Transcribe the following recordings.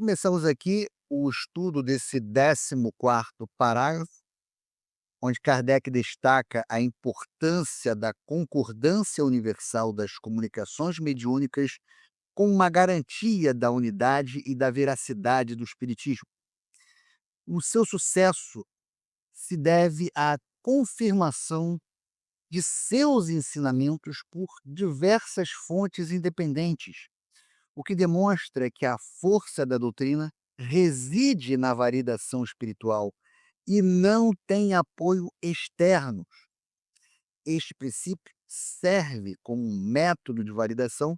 Começamos aqui o estudo desse 14º parágrafo, onde Kardec destaca a importância da concordância universal das comunicações mediúnicas como uma garantia da unidade e da veracidade do espiritismo. O seu sucesso se deve à confirmação de seus ensinamentos por diversas fontes independentes, o que demonstra que a força da doutrina reside na validação espiritual e não tem apoio externo. Este princípio serve como um método de validação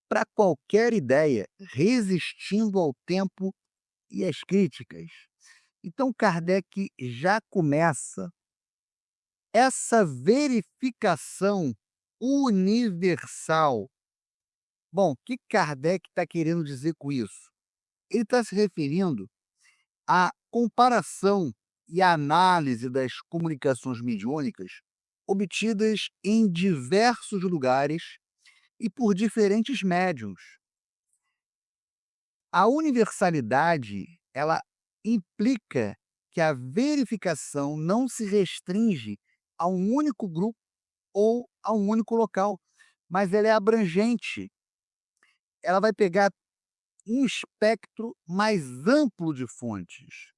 para qualquer ideia, resistindo ao tempo e às críticas. Então, Kardec já começa essa verificação universal. Bom, o que Kardec está querendo dizer com isso? Ele está se referindo à comparação e análise das comunicações mediúnicas obtidas em diversos lugares e por diferentes médiuns. A universalidade, ela implica que a verificação não se restringe a um único grupo ou a um único local, mas ela é abrangente. Ela vai pegar um espectro mais amplo de fontes.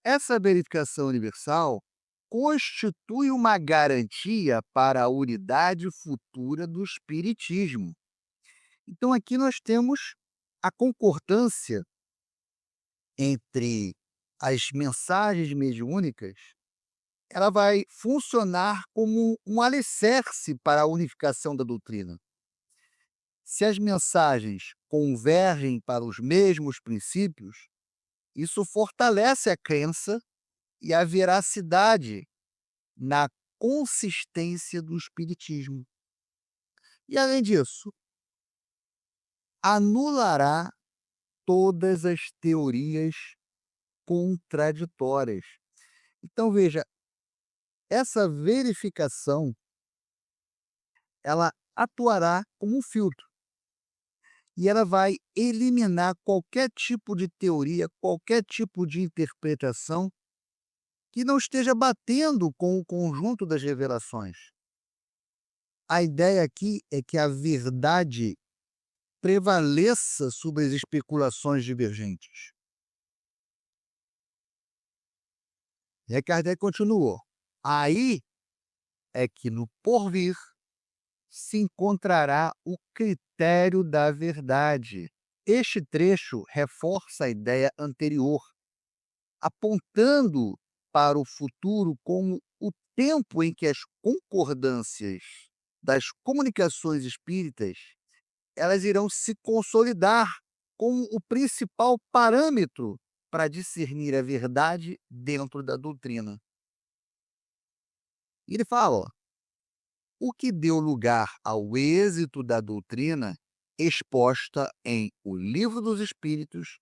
Essa verificação universal constitui uma garantia para a unidade futura do espiritismo. Então aqui nós temos a concordância entre as mensagens mediúnicas, ela vai funcionar como um alicerce para a unificação da doutrina. Se as mensagens convergem para os mesmos princípios, isso fortalece a crença e a veracidade na consistência do espiritismo. E, além disso, anulará todas as teorias contraditórias. Então, veja, essa verificação, ela atuará como um filtro e ela vai eliminar qualquer tipo de teoria, qualquer tipo de interpretação que não esteja batendo com o conjunto das revelações. A ideia aqui é que a verdade prevaleça sobre as especulações divergentes. E aí Kardec continuou. Aí é que no porvir se encontrará o critério da verdade. Este trecho reforça a ideia anterior, apontando para o futuro como o tempo em que as concordâncias das comunicações espíritas elas irão se consolidar como o principal parâmetro para discernir a verdade dentro da doutrina. E ele fala, ó, o que deu lugar ao êxito da doutrina exposta em O Livro dos Espíritos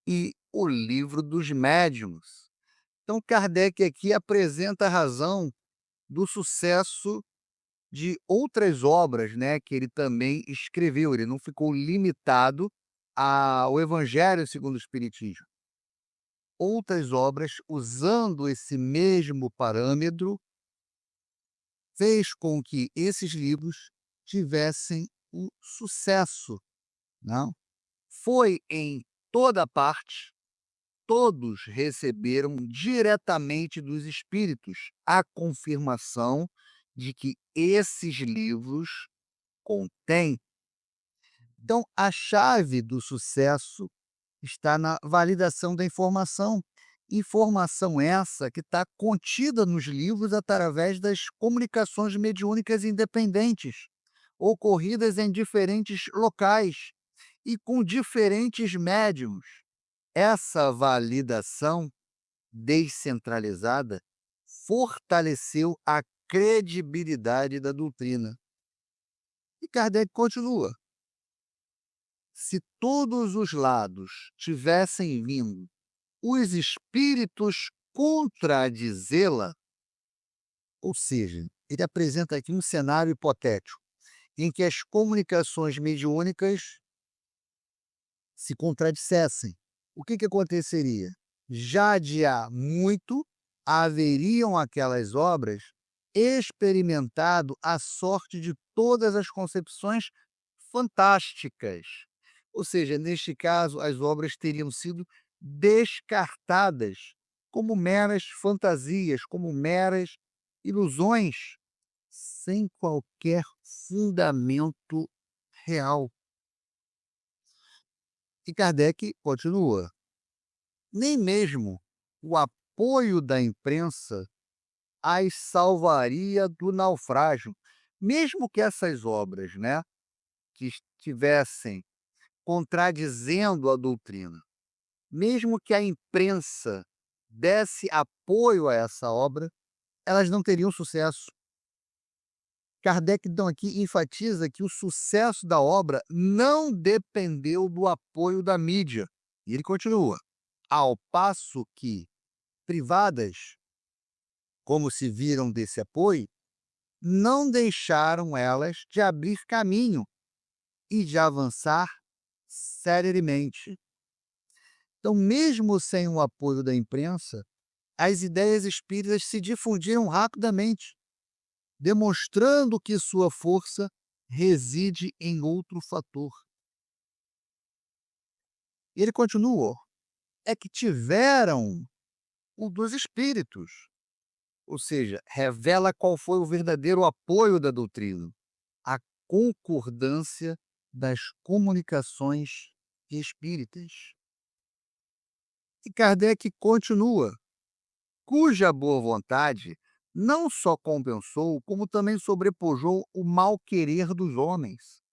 e O Livro dos Médiuns. Então, Kardec aqui apresenta a razão do sucesso de outras obras, né, que ele também escreveu. Ele não ficou limitado ao Evangelho segundo o Espiritismo. Outras obras, usando esse mesmo parâmetro, fez com que esses livros tivessem o sucesso, não? Foi em toda parte, todos receberam diretamente dos espíritos a confirmação de que esses livros contêm. Então, a chave do sucesso está na validação da informação. Informação essa que está contida nos livros através das comunicações mediúnicas independentes, ocorridas em diferentes locais e com diferentes médiums. Essa validação descentralizada fortaleceu a credibilidade da doutrina. E Kardec continua: se todos os lados tivessem vindo os espíritos contradizê-la, ou seja, ele apresenta aqui um cenário hipotético em que as comunicações mediúnicas se contradissessem. O que aconteceria? Já de há muito haveriam aquelas obras experimentado a sorte de todas as concepções fantásticas. Ou seja, neste caso, as obras teriam sido descartadas como meras fantasias, como meras ilusões, sem qualquer fundamento real. E Kardec continua: nem mesmo o apoio da imprensa as salvaria do naufrágio, mesmo que essas obras, né, que estivessem contradizendo a doutrina, mesmo que a imprensa desse apoio a essa obra, elas não teriam sucesso. Kardec, então, aqui enfatiza que o sucesso da obra não dependeu do apoio da mídia. E ele continua: ao passo que, privadas, como se viram desse apoio, não deixaram elas de abrir caminho e de avançar seriamente. Então, mesmo sem o apoio da imprensa, as ideias espíritas se difundiram rapidamente, demonstrando que sua força reside em outro fator. E ele continua: é que tiveram o dos espíritos, ou seja, revela qual foi o verdadeiro apoio da doutrina, a concordância das comunicações espíritas. E Kardec continua: cuja boa vontade não só compensou, como também sobrepujou o mal-querer dos homens.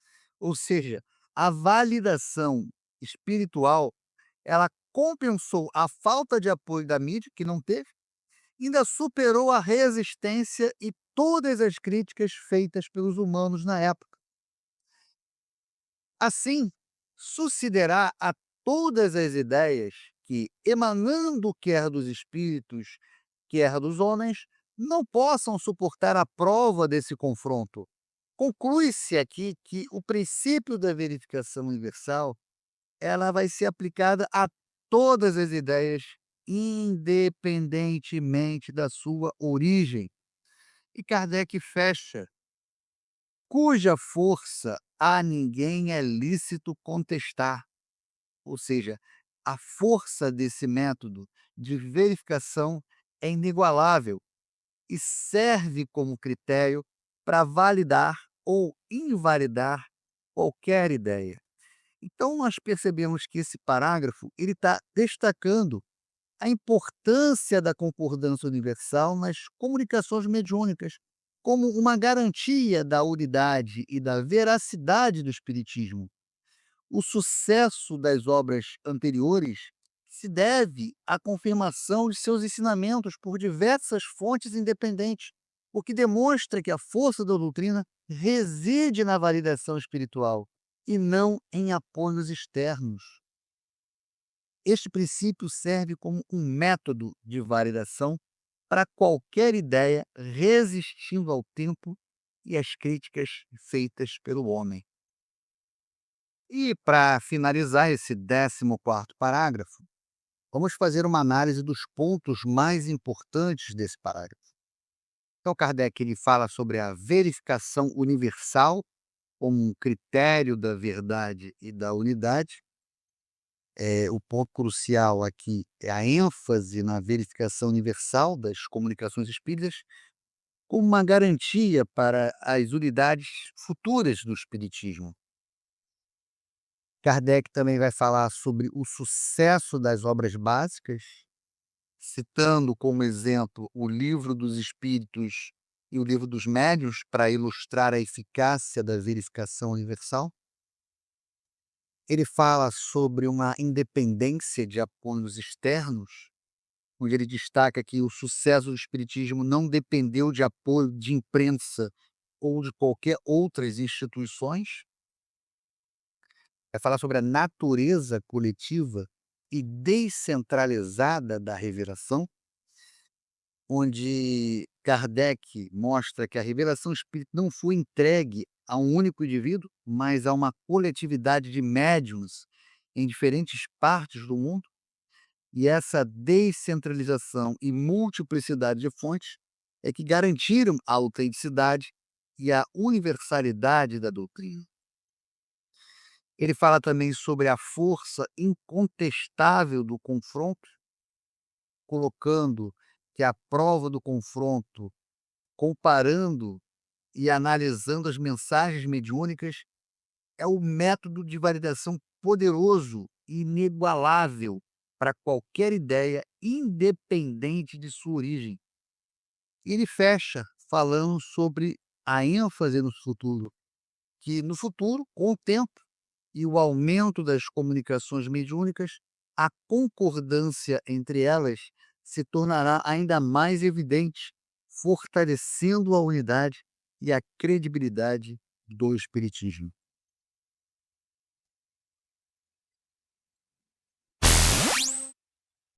Ou seja, a validação espiritual, ela compensou a falta de apoio da mídia, que não teve, ainda superou a resistência e todas as críticas feitas pelos humanos na época. Assim, sucederá a todas as ideias que, emanando quer dos espíritos, quer dos homens, não possam suportar a prova desse confronto. Conclui-se aqui que o princípio da verificação universal, ela vai ser aplicada a todas as ideias, independentemente da sua origem. E Kardec fecha: cuja força a ninguém é lícito contestar. Ou seja, a força desse método de verificação é inigualável e serve como critério para validar ou invalidar qualquer ideia. Então, nós percebemos que esse parágrafo ele está destacando a importância da concordância universal nas comunicações mediúnicas, como uma garantia da unidade e da veracidade do Espiritismo. O sucesso das obras anteriores se deve à confirmação de seus ensinamentos por diversas fontes independentes, o que demonstra que a força da doutrina reside na validação espiritual e não em apoios externos. Este princípio serve como um método de validação para qualquer ideia resistindo ao tempo e às críticas feitas pelo homem. E para finalizar esse 14º parágrafo, vamos fazer uma análise dos pontos mais importantes desse parágrafo. Então, Kardec ele fala sobre a verificação universal como um critério da verdade e da unidade. O ponto crucial aqui é a ênfase na verificação universal das comunicações espíritas como uma garantia para as unidades futuras do espiritismo. Kardec também vai falar sobre o sucesso das obras básicas, citando como exemplo o Livro dos Espíritos e o Livro dos Médiuns para ilustrar a eficácia da verificação universal. Ele fala sobre uma independência de apoios externos, onde ele destaca que o sucesso do espiritismo não dependeu de apoio de imprensa ou de qualquer outras instituições. Vai falar sobre a natureza coletiva e descentralizada da revelação, onde Kardec mostra que a revelação espírita não foi entregue a um único indivíduo, mas a uma coletividade de médiuns em diferentes partes do mundo, e essa descentralização e multiplicidade de fontes é que garantiram a autenticidade e a universalidade da doutrina. Ele fala também sobre a força incontestável do confronto, colocando que a prova do confronto, comparando e analisando as mensagens mediúnicas, é o método de validação poderoso e inigualável para qualquer ideia, independente de sua origem. E ele fecha falando sobre a ênfase no futuro, que no futuro, com o tempo e o aumento das comunicações mediúnicas, a concordância entre elas se tornará ainda mais evidente, fortalecendo a unidade e a credibilidade do espiritismo.